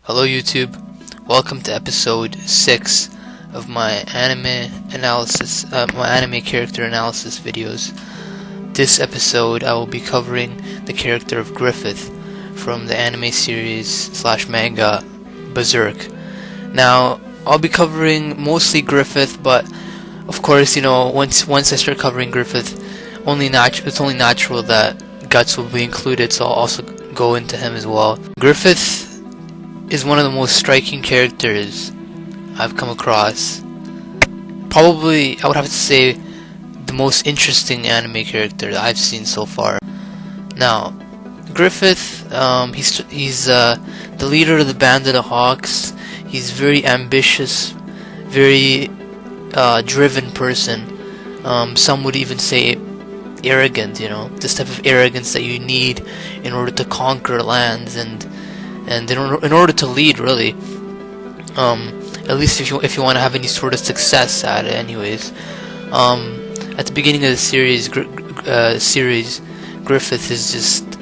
Hello YouTube, welcome to episode 6 of my anime analysis, my anime character analysis videos. This episode I will be covering the character of Griffith from the anime series slash manga Berserk. Now, I'll be covering mostly Griffith, but of course, you know, once I start covering Griffith, it's only natural that Guts will be included, so I'll also go into him as well. Griffith is one of the most striking characters I've come across. Probably, I would have to say, the most interesting anime character that I've seen so far. Now, Griffith, he's the leader of the Band of the Hawks. He's very ambitious, very driven person. Some would even say arrogant, you know, this type of arrogance that you need in order to conquer lands and in order to lead, really. At least if you want to have any sort of success at it, anyways. At the beginning of the series, Griffith is just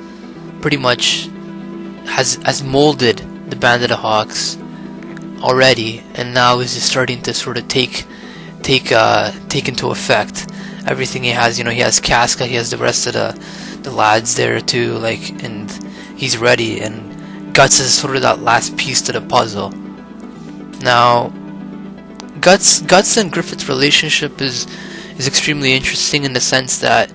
pretty much has molded the Band of the Hawks already, and now is just starting to sort of take into effect everything he has. You know, he has Casca, he has the rest of the lads there too, like, and he's ready, and Guts is sort of that last piece to the puzzle. Now, Guts and Griffith's relationship is extremely interesting in the sense that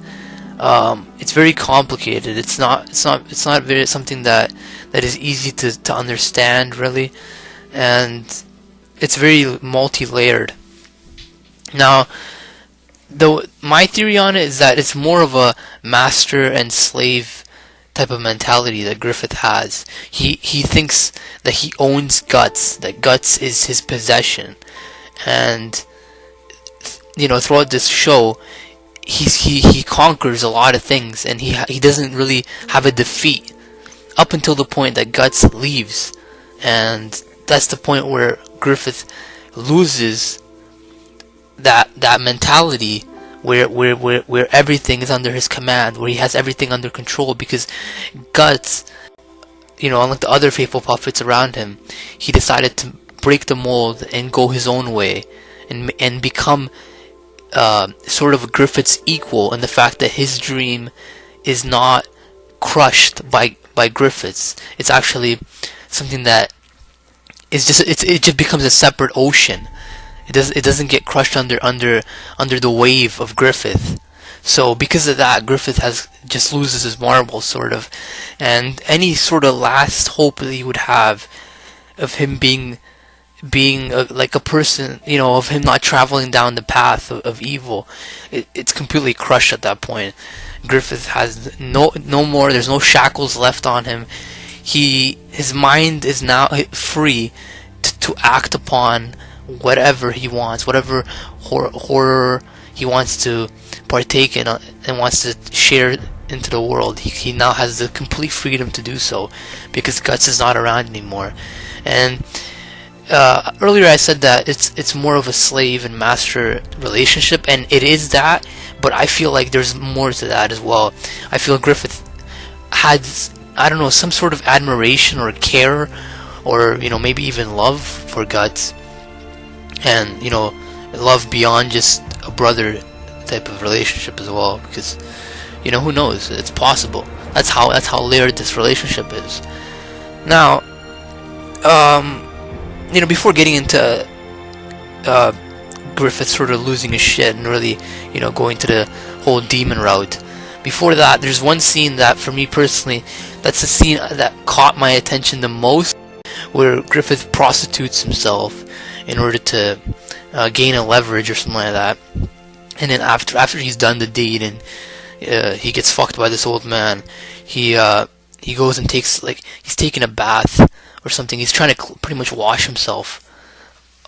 it's very complicated. It's not very something that is easy to understand, really, and it's very multi-layered. Now, my theory on it is that it's more of a master and slave type of mentality that Griffith has. He thinks that he owns Guts, that Guts is his possession, and you know, throughout this show, he conquers a lot of things, and he doesn't really have a defeat up until the point that Guts leaves, and that's the point where Griffith loses that mentality where everything is under his command, where he has everything under control, because Guts, you know, unlike the other faithful puppets around him, he decided to break the mold and go his own way, and become sort of Griffith's equal in the fact that his dream is not crushed by Griffith's. It's actually something that is it just becomes a separate ocean. It doesn't get crushed under the wave of Griffith. So because of that, Griffith just loses his marbles, sort of, and any sort of last hope that he would have of him being like a person, you know, of him not traveling down the path of evil, it's completely crushed at that point. Griffith has no more. There's no shackles left on him. His mind is now free to act upon whatever he wants, whatever horror he wants to partake in and wants to share into the world. He now has the complete freedom to do so because Guts is not around anymore. And earlier I said that it's more of a slave and master relationship, and it is that, but I feel like there's more to that as well. I feel Griffith had, I don't know, some sort of admiration or care, or, you know, maybe even love for Guts, and, you know, love beyond just a brother type of relationship as well, because, you know, who knows, it's possible. That's how layered this relationship is. Now, you know, before getting into Griffith sort of losing his shit and really, you know, going to the whole demon route, before that, there's one scene that, for me personally, that's the scene that caught my attention the most, where Griffith prostitutes himself in order to gain a leverage or something like that. And then after he's done the deed and he gets fucked by this old man, he goes and he's taking a bath or something. He's trying to pretty much wash himself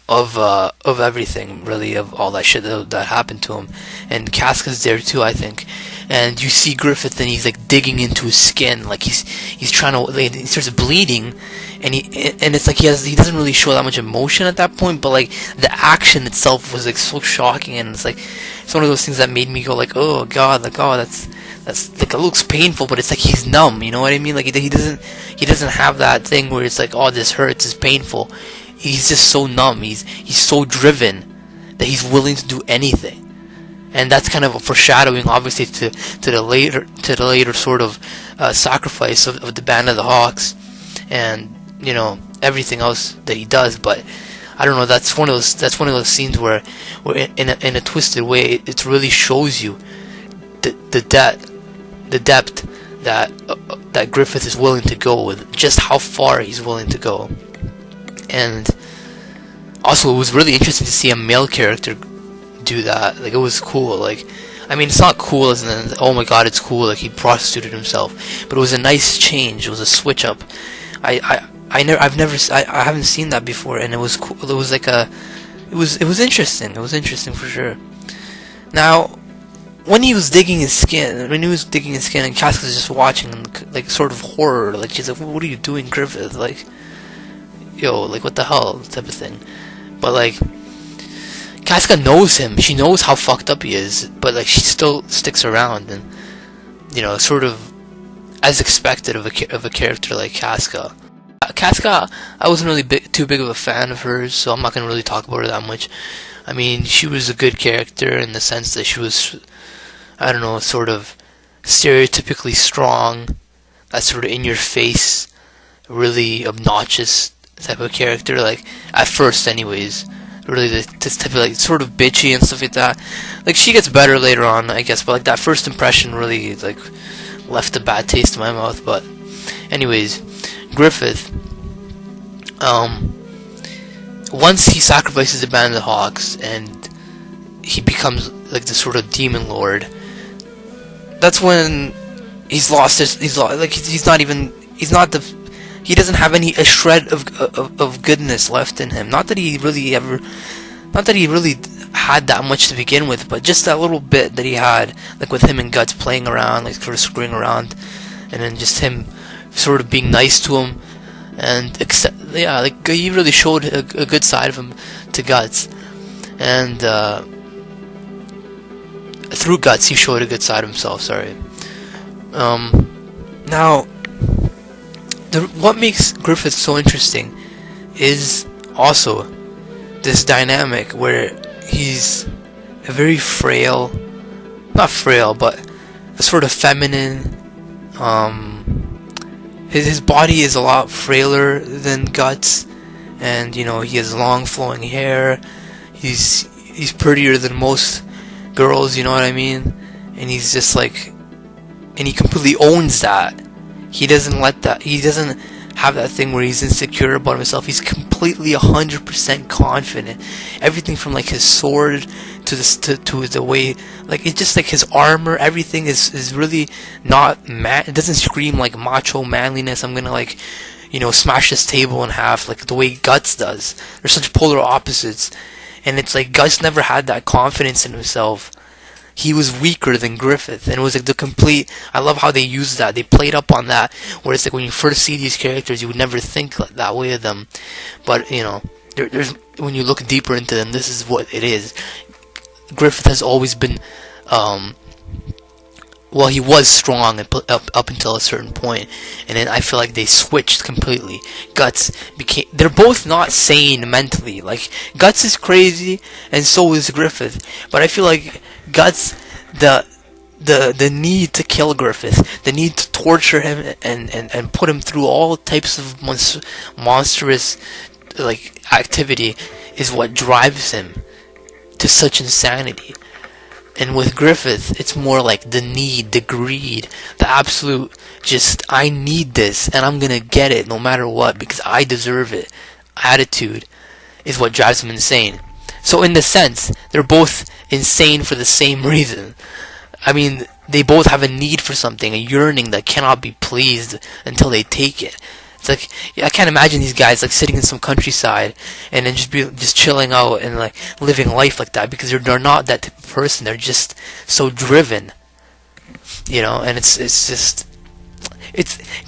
of everything, really, of all that shit that happened to him. And Casca's there too, I think. And you see Griffith, and he's like digging into his skin, like he's trying to, like, he starts bleeding, and it's like he doesn't really show that much emotion at that point, but like the action itself was like so shocking, and it's one of those things that made me go like, oh god, like, oh, that's that's like, it looks painful, but it's like he's numb, you know what I mean? Like he doesn't have that thing where it's like, oh, this hurts, it's painful. He's just so numb. He's so driven that he's willing to do anything. And that's kind of a foreshadowing, obviously, to the later sort of sacrifice of the Band of the Hawks, and you know, everything else that he does. But I don't know. That's one of those scenes where in a twisted way, it really shows you the depth that Griffith is willing to go with, just how far he's willing to go. And also, it was really interesting to see a male character do that. Like, it was cool. Like, I mean, it's not cool as in, oh my god, it's cool, like he prostituted himself, but it was a nice change. It was a switch up. I haven't seen that before, and it was cool. It was like it was interesting. It was interesting for sure. Now, when he was digging his skin, and Casca's just watching, like, sort of horror, like, she's like, what are you doing, Griffith? Like, yo, like, what the hell, type of thing. But, like, Casca knows him. She knows how fucked up he is, but like, she still sticks around, and you know, sort of as expected of a character like Casca. Casca, I wasn't really too big of a fan of hers, so I'm not gonna really talk about her that much. I mean, she was a good character in the sense that she was, I don't know, sort of stereotypically strong, that sort of in your face, really obnoxious type of character. Like, at first, anyways. Really, this type of, like, sort of bitchy and stuff like that. Like, she gets better later on, I guess, but like, that first impression really, like, left a bad taste in my mouth. But anyways, Griffith, once he sacrifices the Band of the Hawks and he becomes like the sort of demon lord, that's when he doesn't have a shred of goodness left in him. Not that he really had that much to begin with, but just that little bit that he had, like with him and Guts playing around, like sort of screwing around, and then just him sort of being nice to him, and like he really showed a good side of him to Guts, and through Guts he showed a good side of himself. Sorry. Now, what makes Griffith so interesting is also this dynamic where he's a very frail, not frail, but a sort of feminine. His body is a lot frailer than Guts, and you know, he has long flowing hair. He's prettier than most girls, you know what I mean? And he's just like, and he completely owns that. He doesn't have that thing where he's insecure about himself. He's completely 100% confident. Everything from like his sword to the way, like, it's just like his armor, everything is really not man. It doesn't scream like macho manliness. I'm gonna, like, you know, smash this table in half, like the way Guts does. They're such polar opposites, and it's like Guts never had that confidence in himself. He was weaker than Griffith, and it was like the complete. I love how they used that. They played up on that, where it's like when you first see these characters, you would never think like that way of them, but you know, there's when you look deeper into them, this is what it is. Griffith has always been, well, he was strong up until a certain point, and then I feel like they switched completely. Guts became. They're both not sane mentally. Like, Guts is crazy, and so is Griffith, but I feel like Guts, the need to kill Griffith, the need to torture him and put him through all types of monstrous like activity is what drives him to such insanity. And with Griffith, it's more like the need, the greed, the absolute just, I need this and I'm gonna get it no matter what because I deserve it attitude is what drives him insane. So in the sense, they're both insane for the same reason. I mean, they both have a need for something, a yearning that cannot be pleased until they take it. It's like, I can't imagine these guys like sitting in some countryside and then just chilling out and like living life like that, because they're not that type of person. They're just so driven, you know. And it's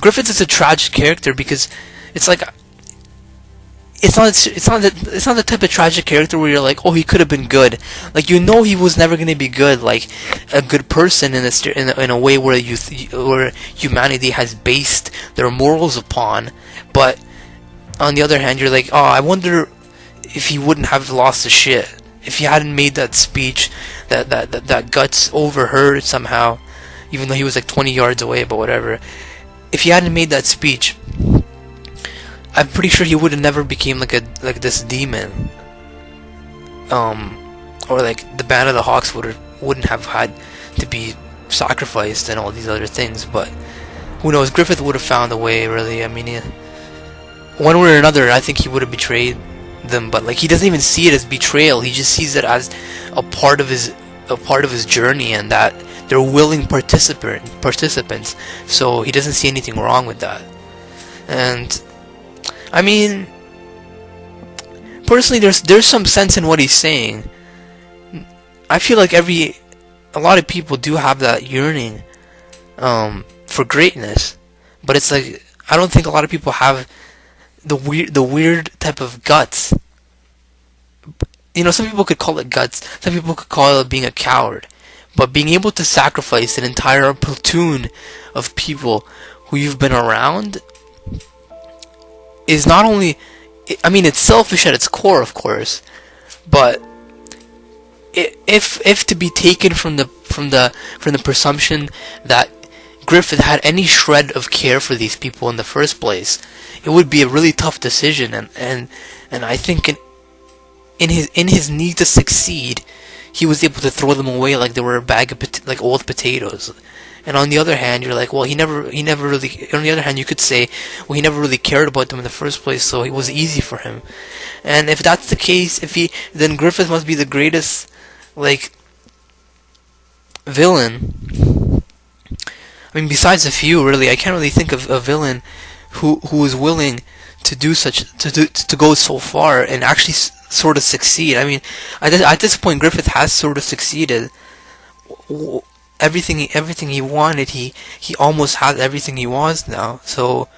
Griffith is a tragic character because it's like it's not the type of tragic character where you're like, oh, he could have been good. Like, you know, he was never gonna be good, like a good person in a way where where humanity has based their morals upon. But on the other hand, you're like, oh, I wonder if he wouldn't have lost his shit if he hadn't made that speech that Guts overheard somehow, even though he was like 20 yards away. But whatever. If he hadn't made that speech, I'm pretty sure he would have never became like this demon. Or like the Band of the Hawks wouldn't have had to be sacrificed and all these other things. But who knows? Griffith would have found a way. Really, I mean, one way or another, I think he would have betrayed them. But like, he doesn't even see it as betrayal. He just sees it as a part of his journey, and that they're willing participants. So he doesn't see anything wrong with that. And I mean, personally, there's some sense in what he's saying. I feel like a lot of people do have that yearning for greatness, but it's like, I don't think a lot of people have the weird type of guts. You know, some people could call it guts, some people could call it being a coward, but being able to sacrifice an entire platoon of people who you've been around is not only, I mean, it's selfish at its core, of course, but if to be taken from the presumption that Griffith had any shred of care for these people in the first place, it would be a really tough decision. And I think in his need to succeed, he was able to throw them away like they were a bag of like old potatoes. And on the other hand, you're like, well, he never really. On the other hand, you could say, well, he never really cared about them in the first place, so it was easy for him. And if that's the case, then Griffith must be the greatest, like, villain. I mean, besides a few, really, I can't really think of a villain who is willing to do to go so far and actually sort of succeed. I mean, at this point, Griffith has sort of succeeded. Everything he wanted, he almost has everything he wants now. So,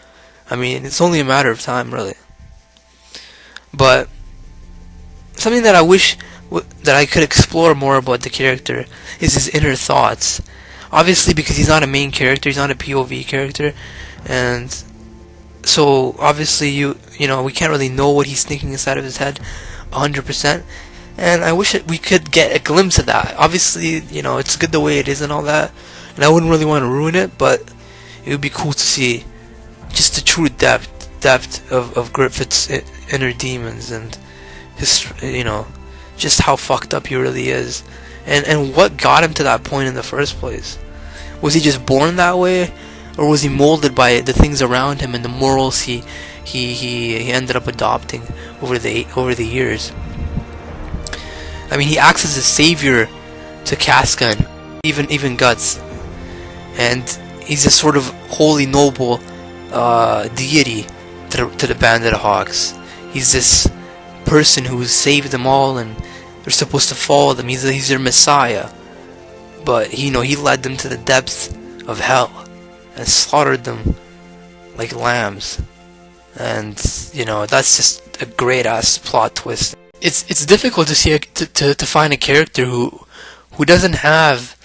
I mean, it's only a matter of time, really. But something that I wish that I could explore more about the character is his inner thoughts. Obviously, because he's not a main character, he's not a POV character, and so obviously you know, we can't really know what he's thinking inside of his head 100%. And I wish that we could get a glimpse of that. Obviously, you know, it's good the way it is and all that, and I wouldn't really want to ruin it, but it would be cool to see just the true depth of Griffith's inner demons and his, you know, just how fucked up he really is, and what got him to that point in the first place. Was he just born that way, or was he molded by the things around him and the morals he ended up adopting over the years? I mean, he acts as a savior to Casca and even Guts, and he's a sort of holy noble deity to the Band of the Hawks. He's this person who saved them all, and they're supposed to follow them. He's their messiah, but he led them to the depths of hell and slaughtered them like lambs. And you know, that's just a great ass plot twist. It's difficult to see to find a character who doesn't have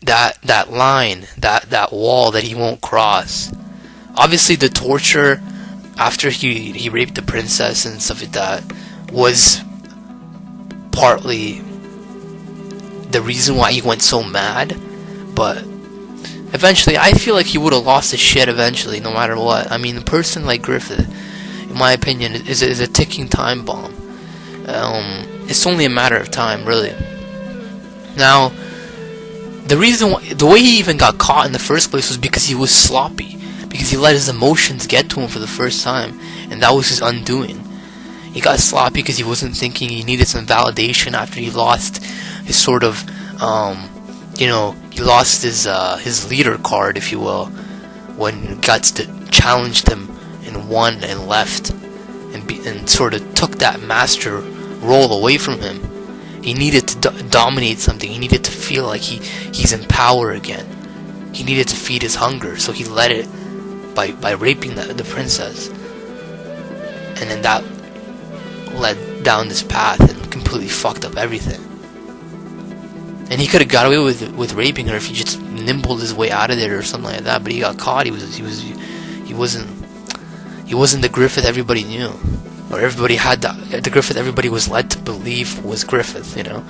that line, that wall that he won't cross. Obviously, the torture after he raped the princess and stuff like that was partly the reason why he went so mad, but eventually I feel like he would have lost his shit eventually, no matter what. I mean, a person like Griffith, in my opinion, is a ticking time bomb. It's only a matter of time, really. Now, the way he even got caught in the first place was because he was sloppy, because he let his emotions get to him for the first time, and that was his undoing. He got sloppy because he wasn't thinking. He needed some validation after he lost his sort of, he lost his leader card, if you will, when Guts challenged him and won and left, and sort of took that master role away from him. He needed to dominate something. He needed to feel like he's in power again. He needed to feed his hunger, so he let it by raping the princess. and then that led down this path and completely fucked up everything. And he could have got away with raping her if he just nimbled his way out of there or something like that. But he got caught. He wasn't the Griffith everybody knew, or everybody had the Griffith everybody was led to believe was Griffith. You know,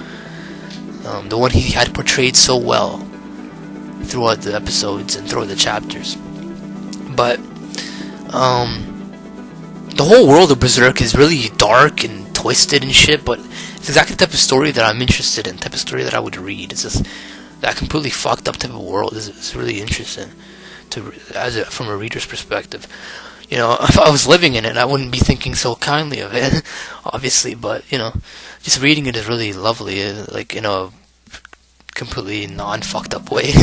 the one he had portrayed so well throughout the episodes and throughout the chapters. But the whole world of Berserk is really dark and twisted and shit, but it's exactly the type of story that I'm interested in, type of story that I would read. It's just that completely fucked up type of world. It's really interesting from a reader's perspective. You know, if I was living in it, I wouldn't be thinking so kindly of it, obviously, but, you know, just reading it is really lovely, like, in a completely non-fucked up way,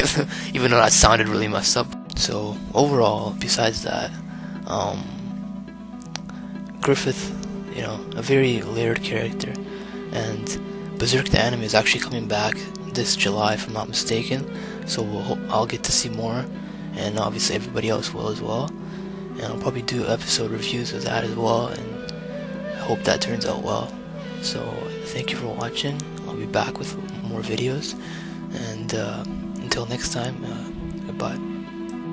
even though that sounded really messed up. So, overall, besides that, Griffith, you know, a very layered character, and Berserk the anime is actually coming back this July, if I'm not mistaken, so I'll get to see more, and obviously everybody else will as well, and I'll probably do episode reviews of that as well, and I hope that turns out well. So, thank you for watching. I'll be back with more videos, and until next time, goodbye.